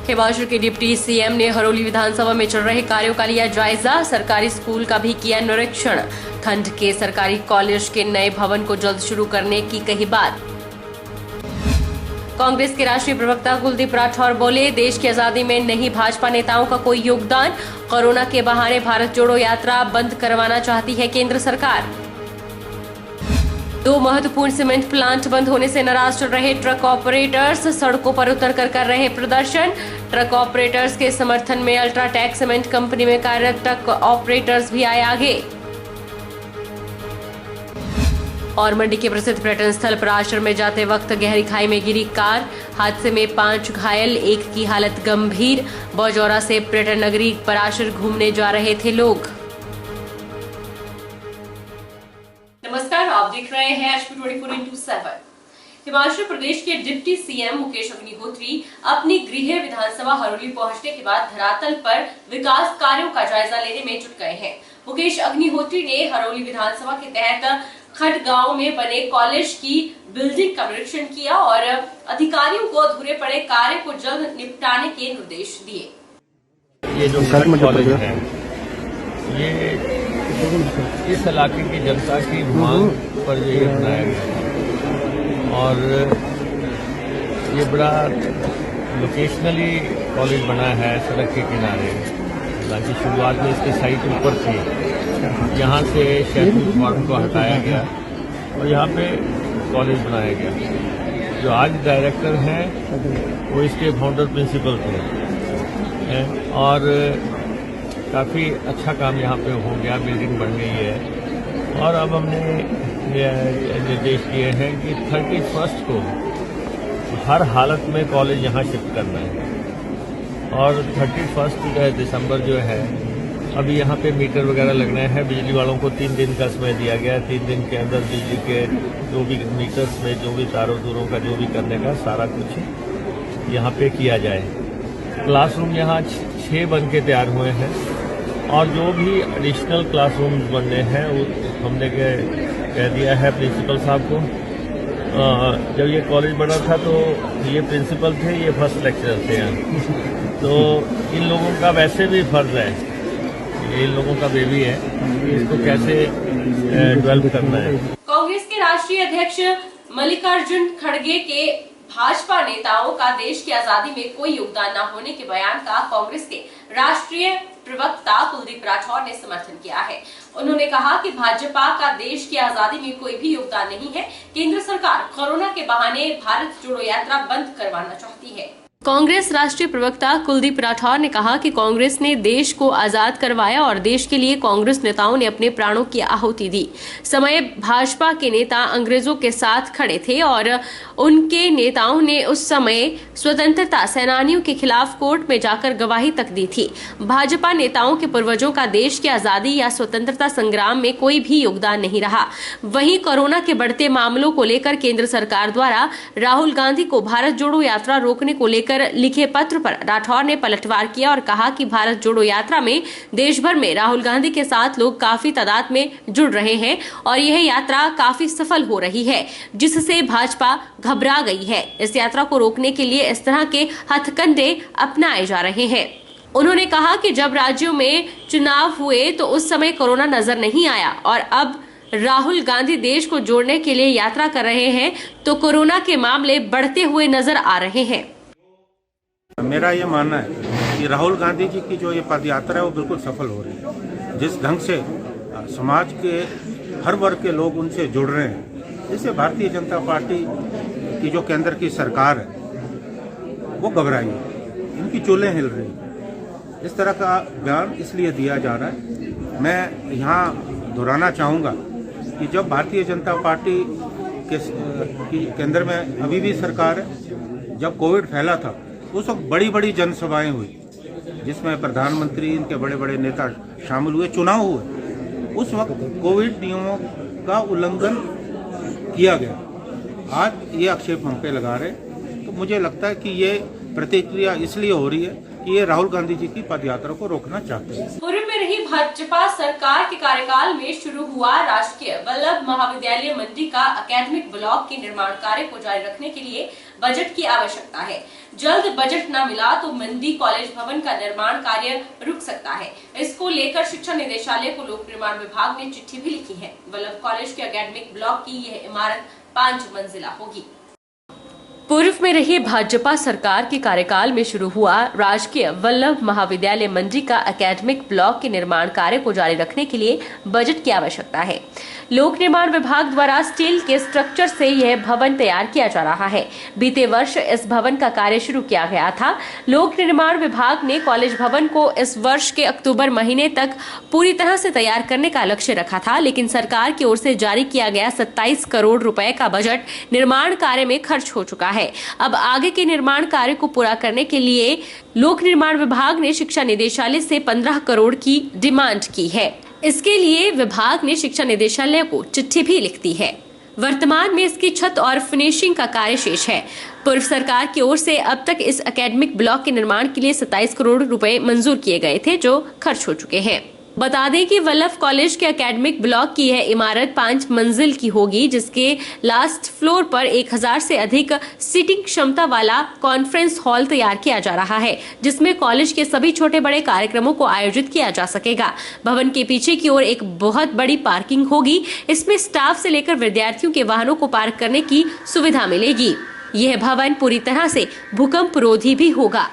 हिमाचल के deputy CM ने हरोली विधानसभा में चल रहे कार्यों का लिया जायजा। सरकारी स्कूल का भी किया निरीक्षण। खंड के सरकारी कॉलेज के नए भवन को जल्द शुरू करने की कही बात। कांग्रेस के राष्ट्रीय प्रवक्ता कुलदीप राठौर बोले, देश की आजादी में नहीं भाजपा नेताओं का कोई योगदान। कोरोना के बहाने भारत जोड़ो यात्रा बंद करवाना चाहती है केंद्र सरकार। 2 महत्वपूर्ण सीमेंट प्लांट बंद होने से नाराज चल रहे ट्रक ऑपरेटर्स सड़कों पर उतर कर रहे प्रदर्शन। ट्रक ऑपरेटर्स के समर्थन में अल्ट्राटेक सीमेंट कंपनी में कार्यरत ट्रक ऑपरेटर्स भी आए आगे। और मंडी के प्रसिद्ध पर्यटन स्थल पराशर में जाते वक्त गहरी खाई में गिरी कार। हादसे में 5 घायल, 1 की हालत गंभीर। बौजौरा से पर्यटन नगरी पराशर घूमने जा रहे थे लोग। नमस्कार, आप देख रहे हैं HP 24x7। हिमाचल प्रदेश के डिप्टी सीएम मुकेश अग्निहोत्री अपनी गृह विधानसभा हरोली पहुंचने के बाद धरातल पर विकास कार्यों का जायजा लेने में जुट गए हैं। मुकेश अग्निहोत्री ने हरोली विधानसभा के तहत खट गांव में बने कॉलेज की बिल्डिंग का निरीक्षण किया और अधिकारियों को अधूरे पड़े कार्य को जल्द निपटाने के निर्देश दिए। ये जो कॉलेज है, ये इस इलाके की जनता की मांग पर ये बनाया गया है और ये बड़ा लोकेशनली कॉलेज बना है सड़क के किनारे। हालांकि शुरुआत में इसकी साइट ऊपर थी, यहाँ से शहरी फार्म को हटाया गया और यहाँ पे कॉलेज बनाया गया। जो आज डायरेक्टर हैं वो इसके फाउंडर प्रिंसिपल थे और काफ़ी अच्छा काम यहाँ पे हो गया, बिल्डिंग बन गई है। और अब हमने निर्देश दिए हैं कि 31 को हर हालत में कॉलेज यहाँ शिफ्ट करना है और 31 दिसंबर जो है, अभी यहाँ पे मीटर वगैरह लगने हैं। बिजली वालों को 3 दिन का समय दिया गया। 3 दिन के अंदर बिजली के जो भी मीटर्स में जो भी तारों दूरों का जो भी करने का सारा कुछ यहाँ पे किया जाए। क्लासरूम यहाँ 6 बन के तैयार हुए हैं और जो भी एडिशनल क्लासरूम बनने हैं वो हमने कह दिया है प्रिंसिपल साहब को। जब ये कॉलेज बना था तो ये प्रिंसिपल थे, ये फर्स्ट लेक्चरर थे यहाँ। तो इन लोगों का वैसे भी फर्ज है, ये इन लोगों का बेबी है, इसको कैसे डेवलप करना है। कांग्रेस के राष्ट्रीय अध्यक्ष मल्लिकार्जुन खड़गे के भाजपा नेताओं का देश की आजादी में कोई योगदान न होने के बयान का कांग्रेस के राष्ट्रीय प्रवक्ता कुलदीप राठौर ने समर्थन किया है। उन्होंने कहा कि भाजपा का देश की आजादी में कोई भी योगदान नहीं है। केंद्र सरकार कोरोना के बहाने भारत जोड़ो यात्रा बंद करवाना चाहती है। कांग्रेस राष्ट्रीय प्रवक्ता कुलदीप राठौर ने कहा कि कांग्रेस ने देश को आजाद करवाया और देश के लिए कांग्रेस नेताओं ने अपने प्राणों की आहुति दी। समय भाजपा के नेता अंग्रेजों के साथ खड़े थे और उनके नेताओं ने उस समय स्वतंत्रता सेनानियों के खिलाफ कोर्ट में जाकर गवाही तक दी थी। भाजपा नेताओं के पूर्वजों का देश की आजादी या स्वतंत्रता संग्राम में कोई भी योगदान नहीं रहा। वहीं कोरोना के बढ़ते मामलों को लेकर केंद्र सरकार द्वारा राहुल गांधी को भारत जोड़ो यात्रा रोकने को लेकर लिखे पत्र पर राठौर ने पलटवार किया और कहा कि भारत जोड़ो यात्रा में देश भर में राहुल गांधी के साथ लोग काफी तादाद में जुड़ रहे हैं और यह यात्रा काफी सफल हो रही है, जिससे भाजपा घबरा गई है। इस यात्रा को रोकने के लिए इस तरह के हथकंडे अपनाए जा रहे हैं। उन्होंने कहा कि जब राज्यों में चुनाव हुए तो उस समय कोरोना नजर नहीं आया और अब राहुल गांधी देश को जोड़ने के लिए यात्रा कर रहे हैं तो कोरोना के मामले बढ़ते हुए नजर आ रहे हैं। मेरा ये मानना है कि राहुल गांधी जी की जो ये पद यात्रा है वो बिल्कुल सफल हो रही है। जिस ढंग से समाज के हर वर्ग के लोग उनसे जुड़ रहे हैं, जैसे भारतीय जनता पार्टी की जो केंद्र की सरकार है वो घबराई है, इनकी चूल्हें हिल रही हैं। इस तरह का बयान इसलिए दिया जा रहा है। मैं यहाँ दोहराना चाहूँगा कि जब भारतीय जनता पार्टी के केंद्र में अभी भी सरकार है, जब कोविड फैला था उस वक्त बड़ी बड़ी जनसभाएं हुई जिसमें प्रधानमंत्री, इनके बड़े बड़े नेता शामिल हुए, चुनाव हुए। उस वक्त कोविड नियमों का उल्लंघन किया गया। आज ये आक्षेप हम पे लगा रहे, तो मुझे लगता है कि ये प्रतिक्रिया इसलिए हो रही है कि ये राहुल गांधी जी की पदयात्रा को रोकना चाहते हैं। पूर्व में रही भाजपा सरकार के कार्यकाल में शुरू हुआ राजकीय वल्लभ महाविद्यालय मंडी का एकेडमिक ब्लॉक के निर्माण कार्य को जारी रखने के लिए बजट की आवश्यकता है। जल्द बजट न मिला तो मंडी कॉलेज भवन का निर्माण कार्य रुक सकता है। इसको लेकर शिक्षा निदेशालय को लोक निर्माण विभाग ने चिट्ठी भी लिखी है। वल्लभ कॉलेज के एकेडमिक ब्लॉक की यह इमारत 5 मंजिला होगी। पूर्व में रही भाजपा सरकार के कार्यकाल में शुरू हुआ राजकीय वल्लभ महाविद्यालय मंडी का एकेडमिक ब्लॉक के निर्माण कार्य को जारी रखने के लिए बजट की आवश्यकता है। लोक निर्माण विभाग द्वारा स्टील के स्ट्रक्चर से यह भवन तैयार किया जा रहा है। बीते वर्ष इस भवन का कार्य शुरू किया गया था। लोक निर्माण विभाग ने कॉलेज भवन को इस वर्ष के अक्टूबर महीने तक पूरी तरह से तैयार करने का लक्ष्य रखा था, लेकिन सरकार की ओर से जारी किया गया 27 करोड़ रुपए का बजट निर्माण कार्य में खर्च हो चुका है। अब आगे के निर्माण कार्य को पूरा करने के लिए लोक निर्माण विभाग ने शिक्षा निदेशालय से 15 करोड़ की डिमांड की है। इसके लिए विभाग ने शिक्षा निदेशालय को चिट्ठी भी लिख दी है। वर्तमान में इसकी छत और फिनिशिंग का कार्य शेष है। पूर्व सरकार की ओर से अब तक इस एकेडमिक ब्लॉक के निर्माण के लिए 27 करोड़ रुपए मंजूर किए गए थे, जो खर्च हो चुके हैं। बता दें कि वल्लभ कॉलेज के एकेडमिक ब्लॉक की यह इमारत 5 मंजिल की होगी, जिसके लास्ट फ्लोर पर 1000 से अधिक सीटिंग क्षमता वाला कॉन्फ्रेंस हॉल तैयार किया जा रहा है, जिसमें कॉलेज के सभी छोटे बड़े कार्यक्रमों को आयोजित किया जा सकेगा। भवन के पीछे की ओर एक बहुत बड़ी पार्किंग होगी। इसमें स्टाफ से लेकर विद्यार्थियों के वाहनों को पार्क करने की सुविधा मिलेगी। यह भवन पूरी तरह से भूकंप रोधी भी होगा।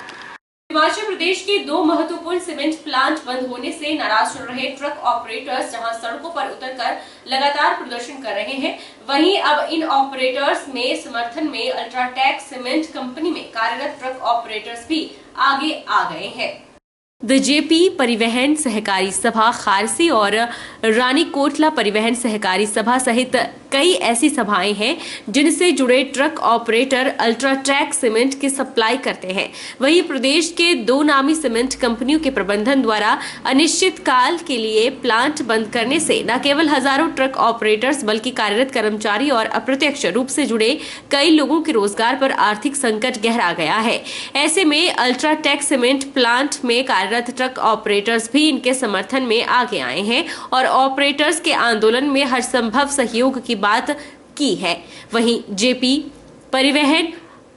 हिमाचल प्रदेश के 2 महत्वपूर्ण सीमेंट प्लांट बंद होने से नाराज चल रहे ट्रक ऑपरेटर्स जहां सड़कों पर उतरकर लगातार प्रदर्शन कर रहे हैं, वहीं अब इन ऑपरेटर्स में समर्थन में अल्ट्राटेक सीमेंट कंपनी में कार्यरत ट्रक ऑपरेटर्स भी आगे आ गए हैं। जेपी परिवहन सहकारी सभा खारसी और रानी कोटला परिवहन सहकारी सभा सहित कई ऐसी सभाएं हैं जिनसे जुड़े ट्रक ऑपरेटर अल्ट्राटेक सीमेंट की सप्लाई करते हैं। वहीं प्रदेश के 2 नामी सीमेंट कंपनियों के प्रबंधन द्वारा अनिश्चित काल के लिए प्लांट बंद करने से न केवल हजारों ट्रक ऑपरेटर्स बल्कि कार्यरत कर्मचारी और अप्रत्यक्ष रूप से जुड़े कई लोगों के रोजगार पर आर्थिक संकट गहरा गया है। ऐसे में अल्ट्राटेक सीमेंट प्लांट में कार्यरत ट्रक ऑपरेटर्स भी इनके समर्थन में आगे आए हैं और ऑपरेटर्स के आंदोलन में हर संभव सहयोग की बात की है। वहीं जेपी परिवहन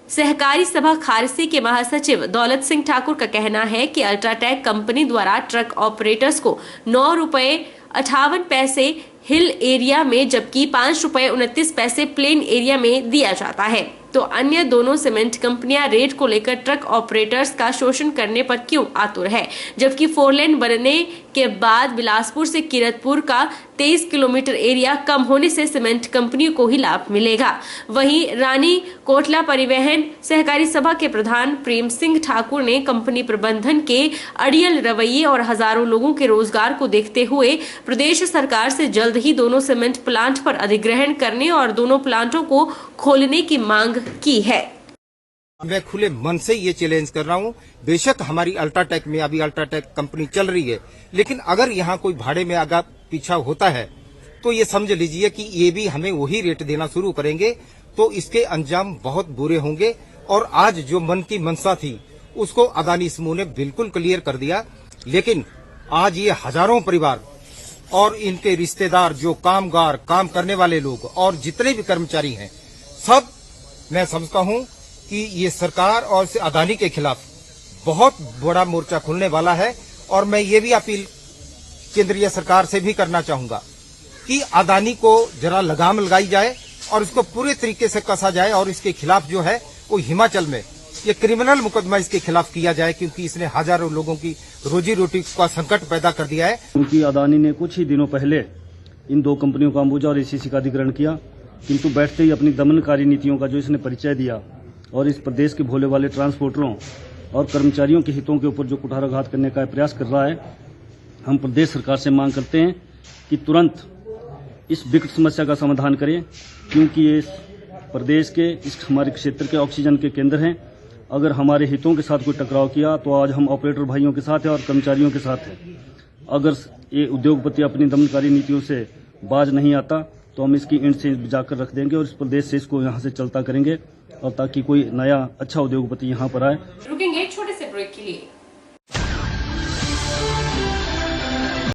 सहकारी सभा खारसी के महासचिव दौलत सिंह ठाकुर का कहना है कि अल्ट्राटेक कंपनी द्वारा ट्रक ऑपरेटर्स को 9 रुपए 58 पैसे हिल एरिया में जबकि 5 रुपए 29 पैसे प्लेन एरिया में दिया जाता है, तो अन्य दोनों सीमेंट कंपनियां रेट को लेकर ट्रक ऑपरेटर्स का शोषण करने पर क्यों आतुर है, जबकि 4 लेन बनने के बाद बिलासपुर से किरतपुर का 23 किलोमीटर एरिया कम होने से सीमेंट कंपनियों को ही लाभ मिलेगा। वहीं रानी कोटला परिवहन सहकारी सभा के प्रधान प्रेम सिंह ठाकुर ने कंपनी प्रबंधन के अड़ियल रवैये और हजारों लोगों के रोजगार को देखते हुए प्रदेश सरकार से जल्द ही दोनों सीमेंट प्लांट पर अधिग्रहण करने और दोनों प्लांटों को खोलने की मांग की है। मैं खुले मन से ये चैलेंज कर रहा हूँ। बेशक हमारी अल्ट्राटेक में अभी अल्ट्राटेक कंपनी चल रही है, लेकिन अगर यहाँ कोई भाड़े में आगा पीछा होता है तो ये समझ लीजिए कि ये भी हमें वही रेट देना शुरू करेंगे, तो इसके अंजाम बहुत बुरे होंगे। और आज जो मन की मंशा थी उसको अदानी समूह ने बिल्कुल क्लियर कर दिया, लेकिन आज ये हजारों परिवार और इनके रिश्तेदार, जो कामगार, काम करने वाले लोग और जितने भी कर्मचारी हैं, सब मैं समझता हूँ कि ये सरकार और अदानी के खिलाफ बहुत बड़ा मोर्चा खुलने वाला है। और मैं ये भी अपील केंद्रीय सरकार से भी करना चाहूंगा कि अदानी को जरा लगाम लगाई जाए और इसको पूरे तरीके से कसा जाए और इसके खिलाफ जो है वो हिमाचल में ये क्रिमिनल मुकदमा इसके खिलाफ किया जाए, क्योंकि इसने हजारों लोगों की रोजी रोटी का संकट पैदा कर दिया है। क्योंकि अदानी ने कुछ ही दिनों पहले इन 2 कंपनियों का अंबुजा और एसीसी का अधिग्रहण किया, किंतु बैठते ही अपनी दमनकारी नीतियों का जो इसने परिचय दिया और इस प्रदेश के भोले वाले ट्रांसपोर्टरों और कर्मचारियों के हितों के ऊपर जो कुठाराघात करने का प्रयास कर रहा है, हम प्रदेश सरकार से मांग करते हैं कि तुरंत इस विकट समस्या का समाधान करें, क्योंकि ये प्रदेश के इस हमारे क्षेत्र के ऑक्सीजन के केंद्र हैं। अगर हमारे हितों के साथ कोई टकराव किया तो आज हम ऑपरेटर भाइयों के साथ हैं और कर्मचारियों के साथ हैं। अगर ये उद्योगपति अपनी दमनकारी नीतियों से बाज नहीं आता तो हम इसकी ईंट से जाकर रख देंगे और इस प्रदेश से इसको यहाँ से चलता करेंगे, और ताकि कोई नया अच्छा उद्योगपति यहाँ पर आए। रुकेंगे छोटे